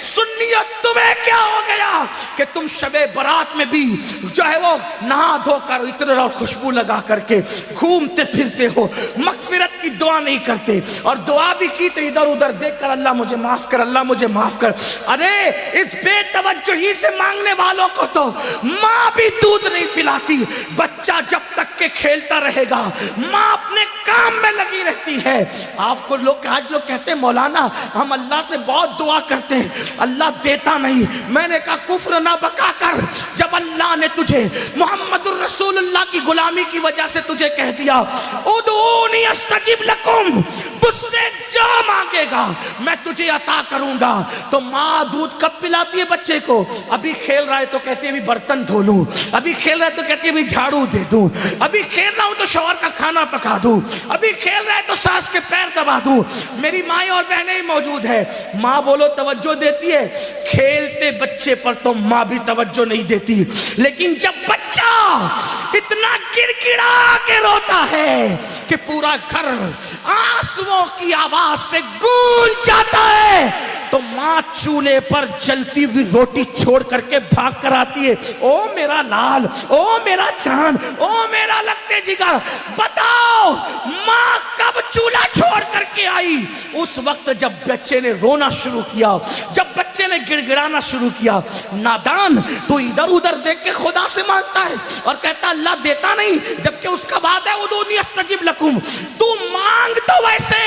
سنیت تمہیں کیا ہو گیا کہ تم شب برات میں بھی جو ہے وہ نہا دھو کر عطر اور خوشبو لگا کر کے گھومتے پھرتے ہو، مغفرت کی دعا نہیں کرتے، اور دعا بھی کی تو ادھر ادھر دیکھ کر اللہ مجھے معاف کر، اللہ مجھے معاف کر۔ ارے اس بے توجہی سے مانگنے والوں کو تو ماں بھی دودھ نہیں پلاتی۔ بچہ جب تک کہ کھیلتا رہے گا ماں اپنے کام میں لگی رہتی ہے۔ آپ کو آج لوگ کہتے ہیں مولانا ہم اللہ سے بہت دعا کرتے ہیں، اللہ دیتا نہیں۔ میں نے کہا کفر نہ بکا کر، جب اللہ نے تجھے محمد الرسول اللہ کی غلامی کی وجہ سے تجھے کہہ دیا ادعونی استجب لکم، مجھ سے جو مانگے گا میں تجھے عطا کروں گا، تو ماں دودھ کب پلاتی ہے بچے کو؟ ابھی کھیل رہا ہے تو کہتی ہے ابھی برتن دھو لوں، ابھی کھیل رہا ہے تو کہتی ہے ابھی جھاڑو دے دوں، ابھی کھیل رہا ہوں تو شوہر کا کھانا پکا دوں، ابھی کھیل رہا ہے تو ساس کے پیر دبا دوں۔ میری مائیں اور بہنیں موجود ہے، ماں بولو توجہ دیتی ہے، کھیلتے بچے پر تو ماں بھی توجہ نہیں دیتی، لیکن جب بچہ اتنا گڑ گڑا کے روتا ہے کہ پورا گھر آنسوؤں کی آواز سے گونج جاتا ہے، تو ماں چولہے پر جلتی ہوئی روٹی چھوڑ کر کے بھاگ کر آتی ہے، او میرا لال، او میرا چاند، او میرا لگتے جگر، بتاؤ ماں کب چولہا چھوڑ کر کے آئی؟ اس وقت جب بچے نے رونا شروع کیا، جب بچے نے گڑ گڑانا شروع کیا۔ نادان تو ادھر ادھر دیکھ کے خدا سے مانگتا ہے اور کہتا اللہ دیتا نہیں، جبکہ اس کا وعدہ ہے ادعونی استجب لکم۔ تو مانگ تو ویسے،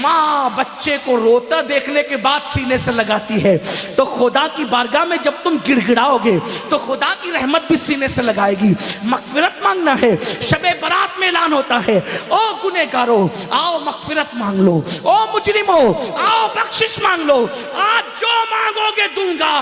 ماں بچے کو روتا دیکھنے کے بعد سینے سے لگاتی ہے، تو خدا کی بارگاہ میں جب تم گڑ گڑاؤ گے تو خدا کی رحمت بھی سینے سے لگائے گی۔ مغفرت مانگنا ہے، شب برات میں اعلان ہوتا ہے او گنہگارو آؤ مغفرت مانگ لو، او مجرمو آؤ بخشش مانگ لو، آج جو مانگو گے دوں گا۔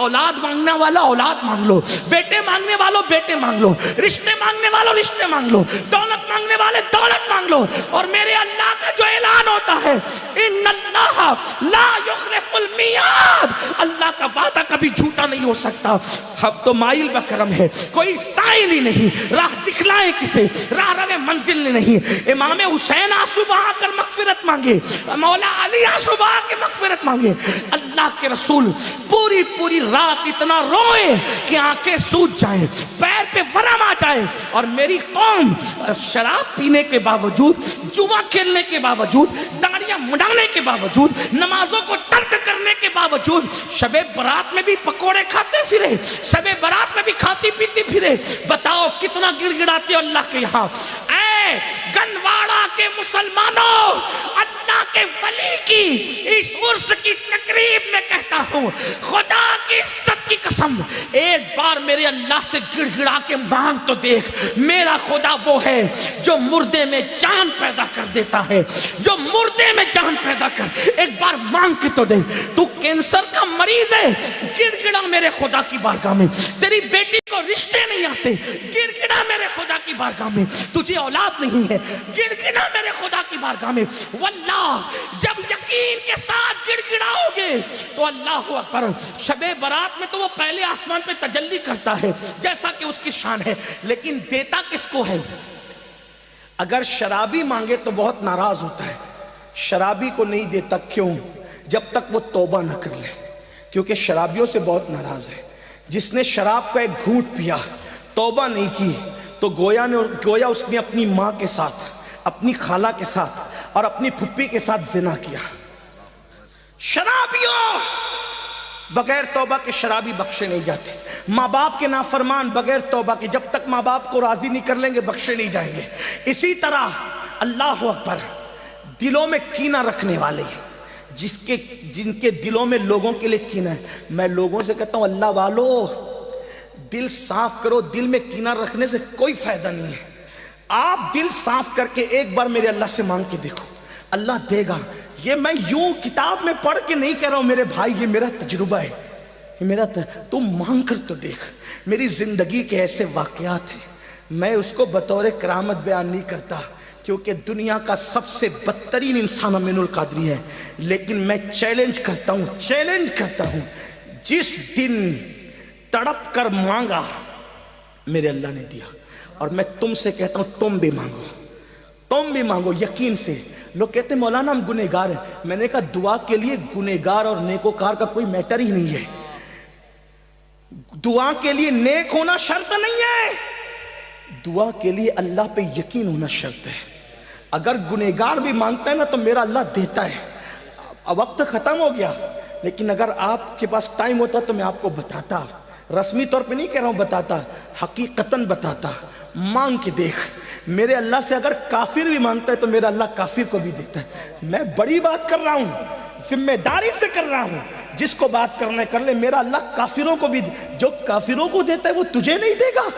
اولاد مانگنے والا اولاد مانگ لو، بیٹے مانگنے والوں بیٹے مانگ لو، رشتے مانگنے والوں رشتے مانگ لو، دولت مانگنے والے دولت مانگ لو، اور میرے اللہ کا جو اعلان ہوتا ہے ان اللہ لا یخلف المیعاد، اللہ کا وعدہ کبھی جھوٹا نہیں ہو سکتا۔ اب تو مائل بکرم ہے، کوئی سائل ہی نہیں، راہ دکھلائے کسے، راہ رو منزل نہیں۔ امام حسین آنسو بہا کر مغفرت مانگے، مولا علی آنسو بہا کے مغفرت مانگے، اللہ کے رسول پوری پوری رات اتنا روئے کہ آنکھیں سوج جائیں، پیر پہ ورم آ جائے، اور میری قوم شراب پینے کے باوجود، جوا کھیلنے کے باوجود، داڑیاں مڈانے کے باوجود، نمازوں کو ترک کرنے کے باوجود شب برات میں بھی پکوڑے کھاتے پھرے، شب برات میں بھی کھاتی پیتی پھرے۔ بتاؤ کتنا گڑ گڑاتے ہو اللہ کے یہاں۔ اے گنواڑا کے مسلمانوں، اللہ کے ولی کی اس عرس کی تقریب میں کہتا ہوں خدا کی عزت کی قسم، ایک بار میرے اللہ سے گڑ گڑا کے مانگ تو دیکھ۔ میرا خدا وہ ہے جو مردے میں جان پیدا کر دیتا ہے، جو مردے میں جان پیدا کر، ایک بار مانگ کے تو دیکھ۔ تو کینسر کا مریض ہے، گڑ گڑا میرے خدا کی بارگاہ میں۔ تیری بیٹی کو رشتے نہیں آتے، گڑ گڑا میرے خدا کی بارگاہ میں۔ تجھے اولاد نہیں ہے، گڑ گڑا میرے خدا کی بارگاہ میں۔ واللہ جب یقین کے ساتھ گڑ گڑاؤ گے تو اللہ اکبر، شب برات میں تو وہ پہلے آسمان پہ تجلی کرتا ہے جیسا کہ اس کی شان ہے، لیکن دیتا کس کو ہے؟ اگر شرابی مانگے تو بہت ناراض ہوتا ہے، شرابی کو نہیں دیتا، کیوں؟ جب تک وہ توبہ نہ کر لے، کیونکہ شرابیوں سے بہت ناراض ہے۔ جس نے شراب کا ایک گھونٹ پیا، توبہ نہیں کی، تو گویا اس نے اپنی ماں کے ساتھ، اپنی خالہ کے ساتھ اور اپنی پھپھی کے ساتھ زنا کیا۔ شرابیوں بغیر توبہ کے شرابی بخشے نہیں جاتے، ماں باپ کے نافرمان بغیر توبہ کے جب تک ماں باپ کو راضی نہیں کر لیں گے بخشے نہیں جائیں گے۔ اسی طرح اللہ اکبر، دلوں میں کینہ رکھنے والے، جن کے دلوں میں لوگوں کے لیے کینہ ہے، میں لوگوں سے کہتا ہوں اللہ والو دل صاف کرو، دل میں کینہ رکھنے سے کوئی فائدہ نہیں ہے۔ آپ دل صاف کر کے ایک بار میرے اللہ سے مانگ کے دیکھو، اللہ دے گا۔ یہ میں یوں کتاب میں پڑھ کے نہیں کہہ رہا ہوں میرے بھائی، یہ میرا تجربہ ہے، تم مانگ کر تو دیکھ۔ میری زندگی کے ایسے واقعات ہیں، میں اس کو بطور کرامت بیان نہیں کرتا کیونکہ دنیا کا سب سے بدترین انسان امین القادری ہے، لیکن میں چیلنج کرتا ہوں جس دن تڑپ کر مانگا میرے اللہ نے دیا۔ اور میں تم سے کہتا ہوں تم بھی مانگو یقین سے۔ لوگ کہتے ہیں مولانا ہم گنہگار ہیں. میں نے کہا دعا کے لیے گنہگار اور نیکوکار کا کوئی میٹر ہی نہیں ہے. دعا کے لیے نیک ہونا شرط نہیں ہے, دعا کے لیے اللہ پہ یقین ہونا شرط ہے. اگر گنہگار بھی مانگتا ہے نا تو میرا اللہ دیتا ہے. اب وقت ختم ہو گیا, لیکن اگر آپ کے پاس ٹائم ہوتا تو میں آپ کو بتاتا, رسمی طور پہ نہیں کہہ رہا ہوں, بتاتا, حقیقتاً بتاتا. مانگ کے دیکھ, میرے اللہ سے اگر کافر بھی مانگتا ہے تو میرا اللہ کافر کو بھی دیتا ہے. میں بڑی بات کر رہا ہوں, ذمہ داری سے کر رہا ہوں, جس کو بات کرنا ہے کر لے. میرا اللہ کافروں کو بھی, جو کافروں کو دیتا ہے وہ تجھے نہیں دے گا.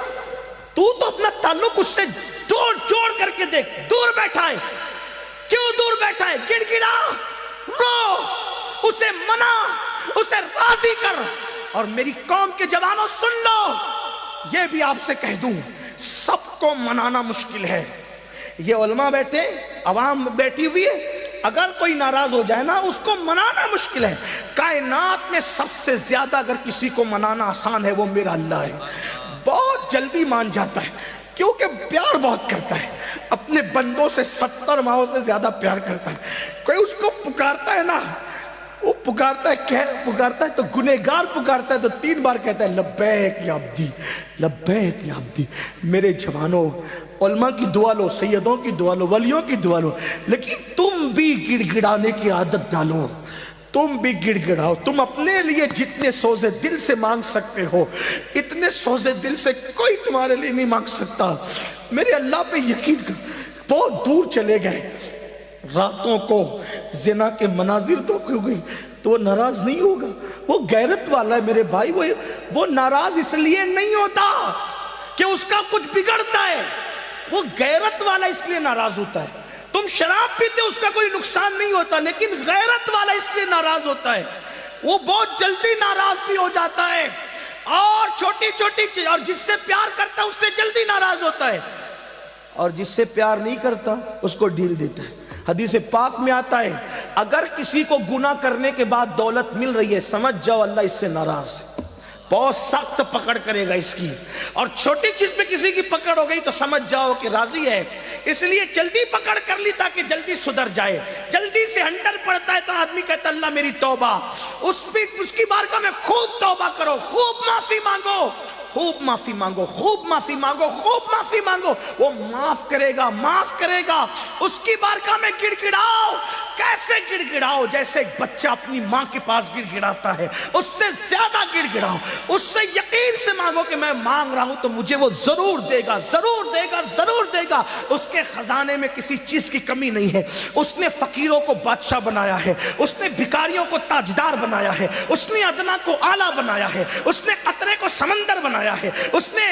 تو اپنا تعلق اس سے جوڑ کر کے دیکھ. دور بیٹھا ہے, کیوں دور بیٹھا ہے؟ گڑ گڑا, رو, اسے منا, اسے راضی کر. اور میری قوم کے جوانوں سن لو, یہ بھی آپ سے کہہ دوں, سب کو منانا مشکل ہے. یہ علماء بیٹھے, عوام بیٹھی ہوئی ہے, اگر کوئی ناراض ہو جائے نا اس کو منانا مشکل ہے. کائنات میں سب سے زیادہ اگر کسی کو منانا آسان ہے وہ میرا اللہ ہے. بہت جلدی مان جاتا ہے کیونکہ پیار بہت کرتا ہے. اپنے بندوں سے 70 ماہوں سے زیادہ پیار کرتا ہے. کوئی اس کو پکارتا ہے نا, وہ پکارتا ہے تو گنہگار پکارتا ہے تو 3 بار کہتا ہے لبیک یا عبدی, لبیک یا عبدی. میرے جوانوں, علماء کی دعا لو, سیدوں کی دعا لو, ولیوں کی دعا لو, لیکن تم بھی گڑ گڑانے کی عادت ڈالو. تم بھی گڑ گڑاؤ. تم اپنے لیے جتنے سوزے دل سے مانگ سکتے ہو اتنے سوزے دل سے کوئی تمہارے لیے نہیں مانگ سکتا. میرے اللہ پہ یقین کر. بہت دور چلے گئے, راتوں کو زنا کے مناظر تو کیوں گئی تو وہ ناراض نہیں ہوگا. وہ غیرت والا ہے میرے بھائی. وہ ناراض اس لیے نہیں ہوتا کہ اس کا کچھ بگڑتا ہے, وہ غیرت والا اس لیے ناراض ہوتا ہے. تم شراب پیتے اس کا کوئی نقصان نہیں ہوتا, لیکن غیرت والا اس لیے ناراض ہوتا ہے. وہ بہت جلدی ناراض بھی ہو جاتا ہے, اور چھوٹی چھوٹی چیز, اور جس سے پیار کرتا ہے اس سے جلدی ناراض ہوتا ہے, اور جس سے پیار نہیں کرتا اس کو ڈھیل دیتا ہے. حدیث پاک میں آتا ہے اگر کسی کو گناہ کرنے کے بعد دولت مل رہی ہے سمجھ جاؤ اللہ اس سے ناراض ہے, بہت سخت پکڑ کرے گا اس کی. اور چھوٹی چیز پہ کسی کی پکڑ ہو گئی تو سمجھ جاؤ کہ راضی ہے. اس لیے جلدی پکڑ کر لی تاکہ جلدی سدھر جائے. جلدی سے ہنڈر پڑتا ہے تو آدمی کہتا اللہ میری توبہ. اس کی بارگاہ میں خوب توبہ کرو, خوب معافی مانگو, خوب معافی مانگو, خوب معافی مانگو, خوب معافی مانگو. وہ معاف کرے گا, معاف کرے گا. اس کی بارگاہ میں گڑ گڑاؤ. کیسے گڑ گڑاؤ؟ جیسے ایک بچہ اپنی ماں کے پاس گڑ گڑاتا ہے, اس سے زیادہ گڑ گڑاؤ. اس سے یقین سے مانگو کہ میں مانگ رہا ہوں تو مجھے وہ ضرور دے گا, ضرور دے گا, ضرور دے گا. اس کے خزانے میں کسی چیز کی کمی نہیں ہے. اس نے فقیروں کو بادشاہ بنایا ہے, اس نے بھکاریوں کو تاجدار بنایا ہے, اس نے ادنا کو اعلیٰ بنایا ہے, اس نے قطرے کو سمندر بنایا ہے, اس نے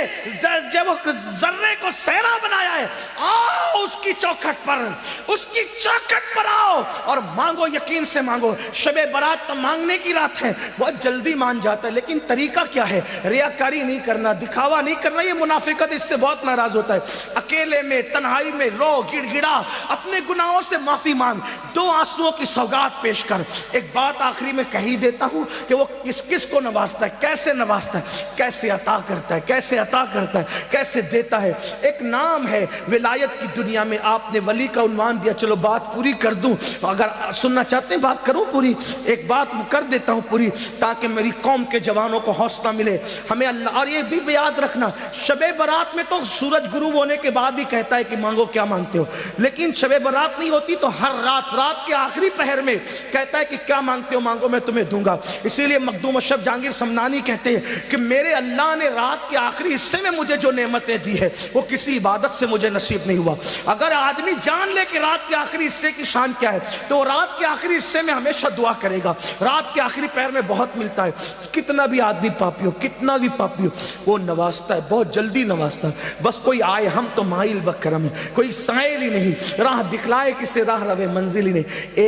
ذرے کو صحرا بنایا ہے. آؤ اس کی چوکھٹ پر, اس کی چوکھٹ پر آؤ اور مانگو, یقین سے مانگو. شب برات تو مانگنے کی رات ہے, بہت جلدی مان جاتا ہے, لیکن طریقہ کیا ہے؟ ریاکاری نہیں کرنا, دکھاوا نہیں کرنا. یہ منافقت, اس سے بہت ناراض ہوتا ہے. اکیلے میں تنہائی میں رو, گڑ گڑا, اپنے گناہوں سے معافی مانگ, 2 آنسوؤں کی سوگات پیش کر. ایک بات آخری میں کہی دیتا ہوں کہ وہ کس کس کو نوازتا ہے, کیسے نوازتا ہے, کیسے عطا کرتا ہے, کیسے عطا کرتا ہے, کیسے دیتا ہے. ایک نام ہے ولایت کی دنیا میں, آپ نے ولی کا عنوان دیا, چلو بات پوری کر دوں. اگر سننا چاہتے ہیں بات کروں پوری, ایک بات کر دیتا ہوں پوری تاکہ میری قوم کے جوانوں کو حوصلہ ملے. ہمیں اللہ, اور یہ بھی یاد رکھنا, شب برات میں تو سورج غروب ہونے کے بعد ہی کہتا ہے کہ مانگو کیا مانگتے ہو, لیکن شب برات نہیں ہوتی تو ہر رات کے آخری پہر میں کہتا ہے کہ کیا مانگتے ہو مانگو میں تمہیں دوں گا. اسی لیے مخدوم اشرف جہانگیر سمنانی کہتے ہیں کہ میرے اللہ نے رات کے آخری حصے میں مجھے جو نعمتیں دی ہے وہ کسی عبادت سے مجھے نصیب نہیں ہوا. اگر آدمی جان لے کہ رات کے آخری حصے کی شان کیا ہے تو رات کے آخری حصے میں ہمیشہ دعا کرے گا. رات کے آخری پہر میں بہت ملتا ہے. کتنا بھی آدمی پاپی ہو, کتنا بھی پاپی ہو, وہ نوازتا ہے, بہت جلدی نوازتا ہے. بس کوئی آئے, ہم تو مائل بکرم ہے, کوئی سائل ہی نہیں, راہ دکھلائے کسے راہ روے منزل ہی نہیں.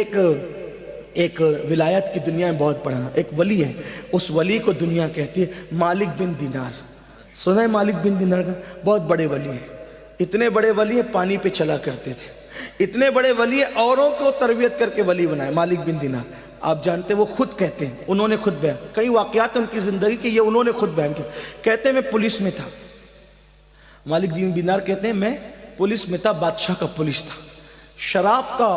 ایک ولایت کی دنیا میں بہت بڑا ایک ولی ہے, اس ولی کو دنیا کہتی ہے مالک بن دینار. سنا ہے مالک بن دینار کا؟ بہت بڑے ولی ہیں, اتنے بڑے ولی ہیں پانی پہ چلا کرتے تھے, اتنے بڑے ولی ہیں اوروں کو تربیت کر کے ولی بنائے. مالک بن دینار آپ جانتے ہیں, وہ خود کہتے ہیں, انہوں نے خود بیان, کئی واقعات ان کی زندگی کے یہ انہوں نے خود بیان کیا. کہتے ہیں میں پولیس میں تھا. مالک بن دینار کہتے ہیں میں پولیس میں تھا, بادشاہ کا پولیس تھا. شراب کا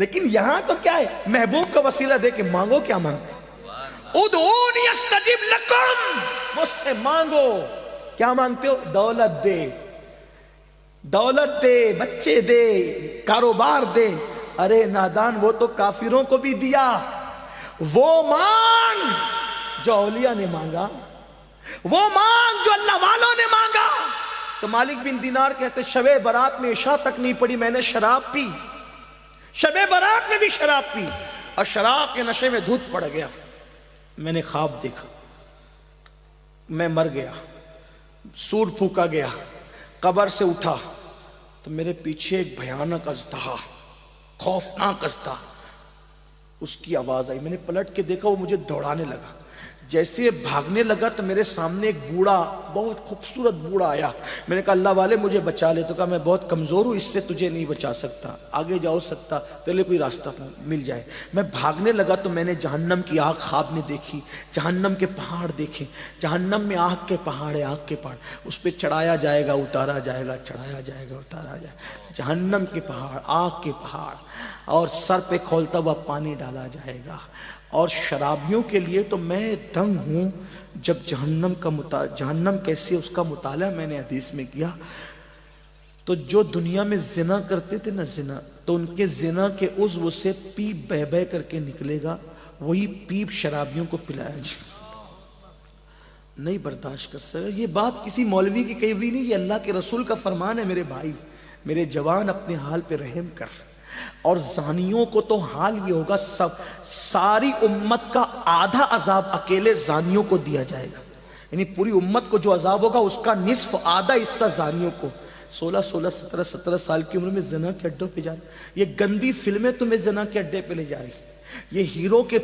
لیکن یہاں تو کیا ہے، محبوب کا وسیلہ دے کے مانگو، کیا مانگتے؟ ادعونی استجب لکم، مجھ سے مانگو. کیا مانگتے ہو؟ دولت دے، دولت دے، بچے دے، کاروبار دے. ارے نادان، وہ تو کافروں کو بھی دیا. وہ مانگ جو اولیاء نے مانگا، وہ مانگ جو اللہ والوں نے مانگا. تو مالک بن دینار کہتے شب برات میں عشاء تک نہیں پڑی، میں نے شراب پی، شب برات میں بھی شراب پی، اور شراب کے نشے میں دھوت پڑ گیا. میں نے خواب دیکھا، میں مر گیا، سور پھونکا گیا، قبر سے اٹھا تو میرے پیچھے ایک بھیانک اژدہا، خوفناک اژدہا، اس کی آواز آئی. میں نے پلٹ کے دیکھا، وہ مجھے دوڑانے لگا. جیسے بھاگنے لگا تو میرے سامنے ایک بوڑھا، بہت خوبصورت بوڑھا آیا. میں نے کہا اللہ والے مجھے بچا لے. تو کہا میں بہت کمزور ہوں، اس سے تجھے نہیں بچا سکتا، آگے جاؤ سکتا تیرے لیے کوئی راستہ مل جائے. میں بھاگنے لگا تو میں نے جہنم کی آگ خواب میں دیکھی، جہنم کے پہاڑ دیکھے. جہنم میں آگ کے پہاڑ ہے، آگ کے پہاڑ، اس پہ چڑھایا جائے گا، اتارا جائے گا، چڑھایا جائے گا، اتارا جائے گا. جہنم کے پہاڑ، آگ کے پہاڑ، اور سر پہ کھولتا ہوا پانی ڈالا جائے گا. اور شرابیوں کے لیے تو میں دنگ ہوں. جب جہنم کیسی ہے اس کا مطالعہ میں نے حدیث میں کیا، تو جو دنیا میں زنا کرتے تھے نا، زنا، تو ان کے زنا کے عضو سے پیپ بہ بہ کر کے نکلے گا، وہی پیپ شرابیوں کو پلایا جائے. نہیں برداشت کر سکتا. یہ بات کسی مولوی کی کہی ہوئی نہیں، یہ اللہ کے رسول کا فرمان ہے. میرے بھائی، میرے جوان، اپنے حال پہ رحم کر. اور زانیوں کو تو حال یہ ہوگا، ساری امت کا آدھا عذاب اکیلے زانیوں کو دیا جائے گا. یعنی پوری امت کو جو عذاب ہوگا اس کا نصف، آدھا حصہ زانیوں کو. 16 سال کی عمر میں زنا کے اڈوں پہ جا رہی، یہ گندی فلمیں تمہیں زنا کے اڈے پہ لے جا رہی، یہ ہیرو کے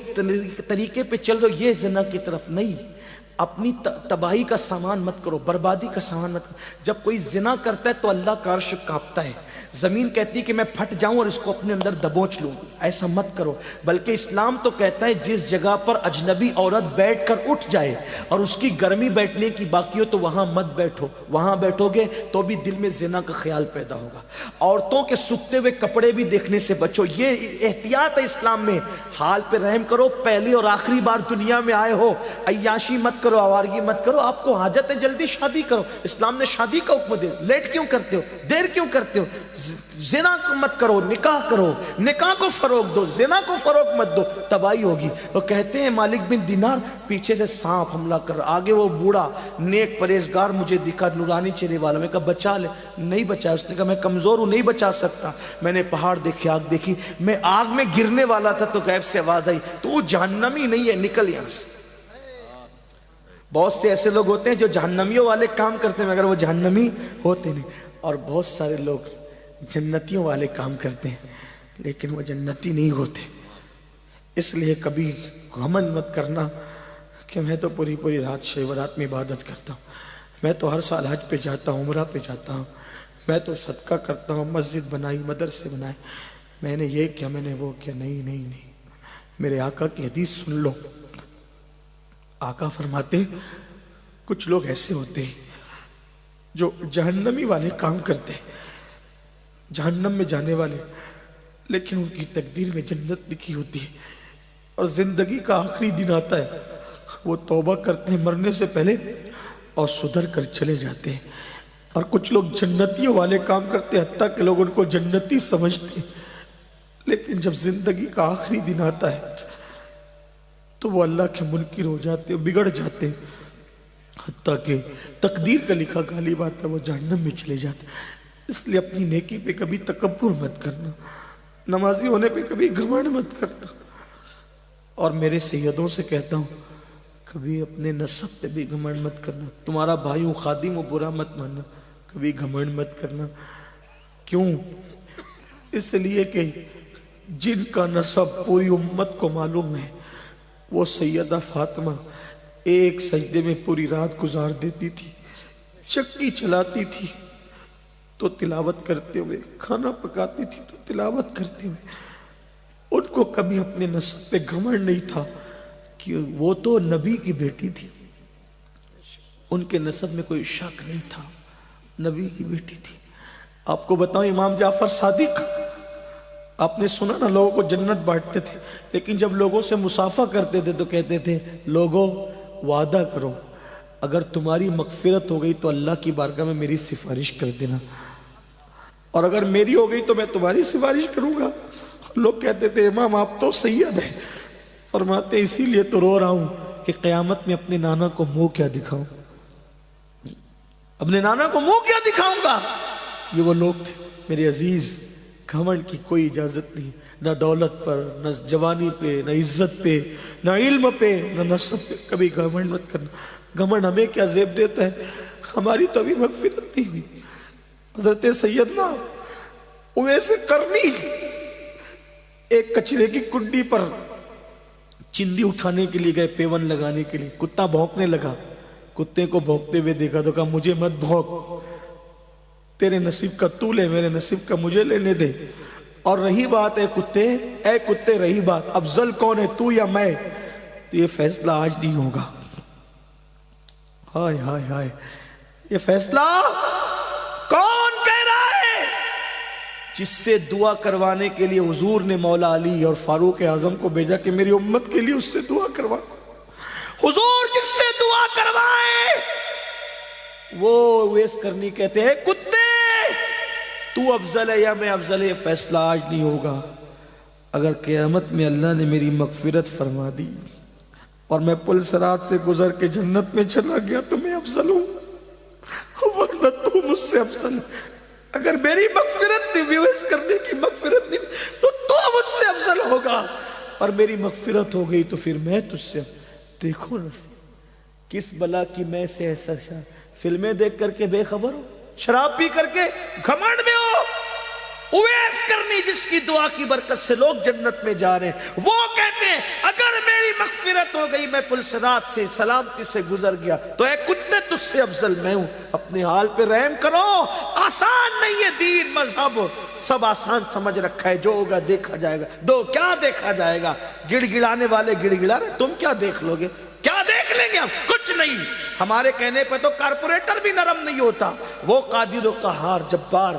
طریقے پہ چل رہے، یہ زنا کی طرف نہیں. اپنی تباہی کا سامان مت کرو، بربادی کا سامان مت کرو. جب کوئی زنا کرتا ہے تو اللہ کا عرش کانپتا ہے، زمین کہتی ہے کہ میں پھٹ جاؤں اور اس کو اپنے اندر دبوچ لوں. ایسا مت کرو. بلکہ اسلام تو کہتا ہے جس جگہ پر اجنبی عورت بیٹھ کر اٹھ جائے اور اس کی گرمی بیٹھنے کی باقی ہو تو وہاں مت بیٹھو. وہاں بیٹھو گے تو بھی دل میں زنا کا خیال پیدا ہوگا. عورتوں کے سکھتے ہوئے کپڑے بھی دیکھنے سے بچو، یہ احتیاط ہے اسلام میں. حال پہ رحم کرو. پہلی اور آخری بار دنیا میں آئے ہو، عیاشی مت کرو، آوارگی مت کرو. آپ کو حاجت ہے جلدی شادی کرو. اسلام نے شادی کا حکم دیا. لیٹ کیوں کرتے ہو؟ دیر کیوں کرتے ہو؟ زنا مت کرو، نکاح کرو. نکاح کو فروغ دو، زنا کو فروغ مت دو، تباہی ہوگی. وہ کہتے ہیں مالک بن دینار، پیچھے سے سانپ حملہ کر، آگے وہ بوڑھا نیک پرہیزگار مجھے دکھا، نورانی چہرے والا. میں کہا بچا لے. نہیں بچا. اس نے کہا میں کمزور ہوں، نہیں بچا سکتا. میں نے پہاڑ دیکھے، آگ دیکھی، میں آگ میں گرنے والا تھا تو غیب سے آواز آئی تو وہ جہنمی نہیں ہے، نکل یہاں سے. بہت سے ایسے لوگ ہوتے ہیں جو جہنمیوں والے کام کرتے ہیں مگر وہ جہنمی ہوتے نہیں. اور بہت سارے لوگ جنتیوں والے کام کرتے ہیں لیکن وہ جنتی نہیں ہوتے. اس لیے کبھی گھمنڈ مت کرنا کہ میں تو پوری رات شب برات میں عبادت کرتا ہوں، میں تو ہر سال حج پہ جاتا ہوں، عمرہ پہ جاتا ہوں، میں تو صدقہ کرتا ہوں، مسجد بنائی، مدرسے بنائے، میں نے یہ کیا، میں نے وہ کیا. نہیں. میرے آقا کی حدیث سن لو. آقا فرماتے کچھ لوگ ایسے ہوتے ہیں جو جہنمی والے کام کرتے ہیں، جہنم میں جانے والے، لیکن ان کی تقدیر میں جنت لکھی ہوتی ہے. اور زندگی کا آخری دن آتا ہے، وہ توبہ کرتے ہیں مرنے سے پہلے اور سدھر کر چلے جاتے ہیں. اور کچھ لوگ جنتیوں والے کام کرتے ہیں، حتیٰ کہ لوگ ان کو جنتی سمجھتے ہیں، لیکن جب زندگی کا آخری دن آتا ہے تو وہ اللہ کے منکر ہو جاتے ہیں، بگڑ جاتے ہیں، حتیٰ کہ تقدیر کا لکھا غالب آتا ہے، وہ جہنم میں چلے جاتے ہیں. اس لیے اپنی نیکی پہ کبھی تکبر مت کرنا، نمازی ہونے پہ کبھی گھمنڈ مت کرنا. اور میرے سیدوں سے کہتا ہوں کبھی اپنے نسب پہ بھی گھمنڈ مت کرنا. تمہارا بھائی ہوں، خادم ہوں، برا مت ماننا، کبھی گھمنڈ مت کرنا. کیوں؟ اس لیے کہ جن کا نسب پوری امت کو معلوم ہے، وہ سیدہ فاطمہ ایک سجدے میں پوری رات گزار دیتی تھی، چکی چلاتی تھی تو تلاوت کرتے ہوئے، کھانا پکاتی تھی تو تلاوت کرتے ہوئے. ان کو کبھی اپنے نسب پہ گھمنڈ نہیں تھا کہ وہ تو نبی کی بیٹی تھی. ان کے نسب میں کوئی شک نہیں تھا، نبی کی بیٹی تھی. آپ کو بتاؤں امام جعفر صادق آپ نے سنا نا لوگوں کو جنت بانٹتے تھے، لیکن جب لوگوں سے مصافحہ کرتے تھے تو کہتے تھے لوگوں وعدہ کرو اگر تمہاری مغفرت ہو گئی تو اللہ کی بارگاہ میں میری سفارش کر دینا، اور اگر میری ہو گئی تو میں تمہاری سفارش کروں گا۔ لوگ کہتے تھے امام آپ تو سید ہیں، فرماتے اسی لیے تو رو رہا ہوں کہ قیامت میں اپنے نانا کو منہ کیا دکھاؤں، اپنے نانا کو منہ کیا دکھاؤں گا۔ یہ وہ لوگ تھے میرے عزیز، گھمنڈ کی کوئی اجازت نہیں، نہ دولت پر، نہ جوانی پہ، نہ عزت پہ، نہ علم پہ، نہ نسب پہ، کبھی گھمنڈ مت کرنا۔ گھمنڈ ہمیں کیا زیب دیتا ہے، ہماری تو ابھی مغفرت نہیں ہوئی۔ حضرت سیدنا اویس قرنی ایک کچرے کی کنڈی پر چندی اٹھانے کے لیے گئے، پیون لگانے کے لیے، کتا بھونکنے لگا، کتے کو بھونکتے ہوئے دیکھا تو کہا مجھے مت بھونک، تیرے نصیب کا تو لے، میرے نصیب کا مجھے لینے دے۔ اور رہی بات اے کتے رہی بات افضل کون ہے، تو یا میں، تو یہ فیصلہ آج نہیں ہوگا۔ ہائے ہائے ہائے، یہ فیصلہ کون کہہ رہا ہے؟ جس سے دعا کروانے کے لیے حضور نے مولا علی اور فاروق اعظم کو بھیجا کہ میری امت کے لیے اس سے دعا کروا۔ حضور جس سے دعا کروائے وہ اویس قرنی کہتے ہیں کتے تو افضل ہے یا میں افضل ہے، فیصلہ آج نہیں ہوگا۔ اگر قیامت میں اللہ نے میری مغفرت فرما دی اور میں پل صراط سے گزر کے جنت میں چلا گیا تو میں افضل ہوں، ورنہ تو مجھ سے افضل ہے۔ اگر میری مغفرت نہیں، اویس قرنی کی مغفرت نہیں، تو مجھ سے افضل ہوگا، اور میری مغفرت ہو گئی تو پھر میں تجھ سے۔ دیکھو نا کس بلا کی میں سے ایسا فلمیں دیکھ کر کے بے خبر ہو، شراب پی کر کے گھمنڈ میں ہو۔ اویس قرنی جس کی دعا کی برکت سے لوگ جنت میں جا رہے ہیں، وہ کہتے ہیں اگر میری مغفرت ہو گئی، میں پل صراط سے سلامتی سے گزر گیا، تو اے کتے تجھ سے افضل میں ہوں۔ اپنے حال پہ رحم کرو، آسان نہیں ہے دین مذہب، سب آسان سمجھ رکھا ہے، جو ہوگا دیکھا جائے گا۔ دو کیا دیکھا جائے گا، گڑ گڑانے والے گڑ گڑا رہے، تم کیا دیکھ لو گے، کیا دیکھ لیں گے ہم، کچھ نہیں۔ ہمارے کہنے پہ تو کارپوریٹر بھی نرم نہیں ہوتا، وہ قادر و قہار جبار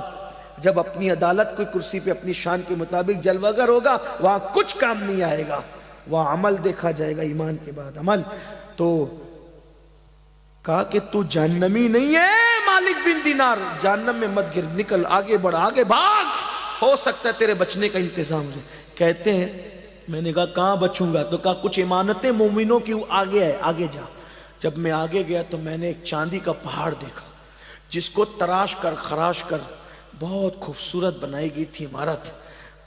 جب اپنی عدالت کوئی کرسی پہ اپنی شان کے مطابق جلوگر ہوگا، وہاں کچھ کام نہیں آئے گا، وہاں عمل دیکھا جائے گا، ایمان کے بعد عمل۔ تو کہا کہ تو جہنمی نہیں ہے مالک بن دینار، جہنم میں مت گر، نکل، آگے بڑھ، آگے بھاگ، ہو سکتا ہے تیرے بچنے کا انتظام ہو۔ کہتے ہیں میں نے کہا کہاں بچوں گا، تو کہا کچھ امانتیں مومنوں کی آگے ہے، آگے جا۔ جب میں آگے گیا تو میں نے ایک چاندی کا پہاڑ دیکھا جس کو تراش کر خراش کر بہت خوبصورت بنائی گئی تھی عمارت،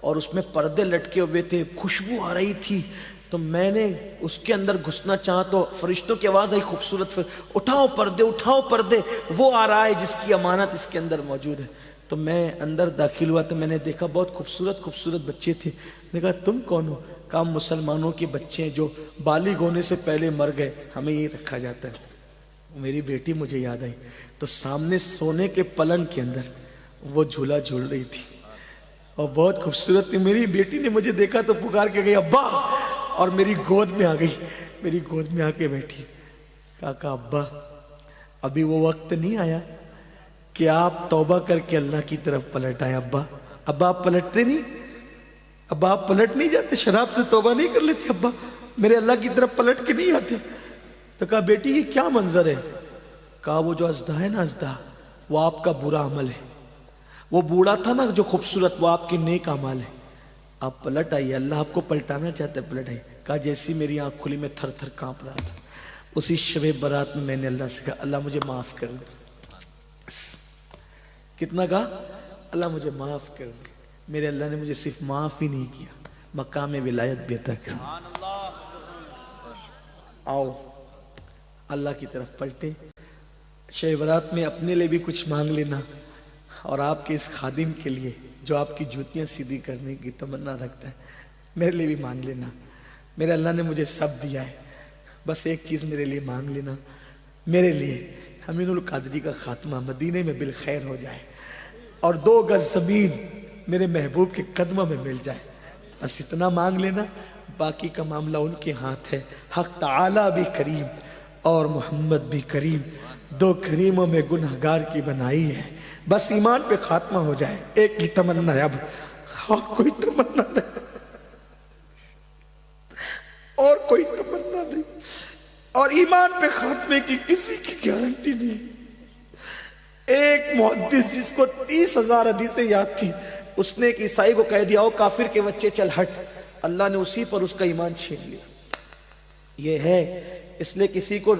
اور اس میں پردے لٹکے ہوئے تھے، خوشبو آ رہی تھی۔ تو میں نے اس کے اندر گھسنا چاہا تو فرشتوں کی آواز آئی خوبصورت، اٹھاؤ پردے، اٹھاؤ پردے، وہ آ رہا ہے جس کی امانت اس کے اندر موجود ہے۔ تو میں اندر داخل ہوا تو میں نے دیکھا بہت خوبصورت خوبصورت بچے تھے۔ میں نے کہا تم کون ہو؟ کہا مسلمانوں کے بچے ہیں جو بالغ ہونے سے پہلے مر گئے، ہمیں یہ رکھا جاتا ہے۔ میری بیٹی مجھے یاد آئی، تو سامنے سونے کے پلنگ کے اندر وہ جھولا جھول رہی تھی اور بہت خوبصورت تھی۔ میری بیٹی نے مجھے دیکھا تو پکار کے گئی ابا، اور میری گود میں آ گئی، میری گود میں آ کے بیٹھی۔ کہا ابا ابھی وہ وقت نہیں آیا کہ آپ توبہ کر کے اللہ کی طرف پلٹ آئے۔ ابا آپ پلٹتے نہیں، ابا آپ پلٹ نہیں جاتے، شراب سے توبہ نہیں کر لیتے ابا، میرے اللہ کی طرف پلٹ کے نہیں آتے؟ تو کہا بیٹی یہ کیا منظر ہے؟ کہا وہ جو ازدہ ہے نا، ازدہ وہ آپ کا برا عمل ہے، وہ بوڑھا تھا نا جو خوبصورت، وہ آپ کے نیک اعمال ہے، آپ پلٹ آئیے، اللہ آپ کو پلٹانا چاہتا ہے، پلٹ آئیے۔ کہا جیسی میری آنکھ کھلی میں تھر تھر کانپ رہا تھا، اسی شب برات میں نے اللہ سے کہا اللہ مجھے معاف کر دے۔ کتنا کہا؟ اللہ مجھے معاف کر دے۔ میرے اللہ نے مجھے صرف معاف ہی نہیں کیا، مقام ولایت بھی عطا کر۔ آؤ اللہ کی طرف پلٹے، شب برات میں اپنے لیے بھی کچھ مانگ لینا، اور آپ کے اس خادم کے لیے جو آپ کی جوتیاں سیدھی کرنے کی تمنا رکھتا ہے، میرے لیے بھی مانگ لینا۔ میرے اللہ نے مجھے سب دیا ہے، بس ایک چیز میرے لیے مانگ لینا، میرے لیے امین القادری کا خاتمہ مدینے میں بالخیر ہو جائے، اور 2 گز زمین میرے محبوب کے قدموں میں مل جائے، بس اتنا مانگ لینا، باقی کا معاملہ ان کے ہاتھ ہے۔ حق تعالی بھی کریم اور محمد بھی کریم، 2 کریموں میں گنہگار کی بنائی ہے، بس ایمان پہ خاتمہ ہو جائے۔ ایک ہی تمنا ہے اب، اور کوئی تمنا نہیں، اور کوئی تمنا نہیں، اور ایمان پہ خاتمے کی کسی کی گارنٹی نہیں۔ ایک محدث جس کو 30,000 حدیثیں یاد تھی، اس نے ایک عیسائی کو کہہ دیا او کافر کے بچے چل ہٹ، اللہ نے اسی پر اس کا ایمان چھین لیا۔ یہ ہے، اس لیے کسی کو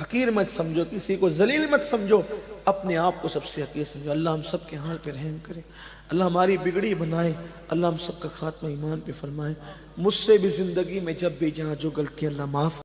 حقیر مت سمجھو، کسی کو ذلیل مت سمجھو، اپنے آپ کو سب سے حقیر سمجھو۔ اللہ ہم سب کے حال پہ رحم کرے، اللہ ہماری بگڑی بنائے، اللہ ہم سب کا خاتمہ ایمان پہ فرمائے۔ مجھ سے بھی زندگی میں جب بھی جہاں جو غلطی اللہ معاف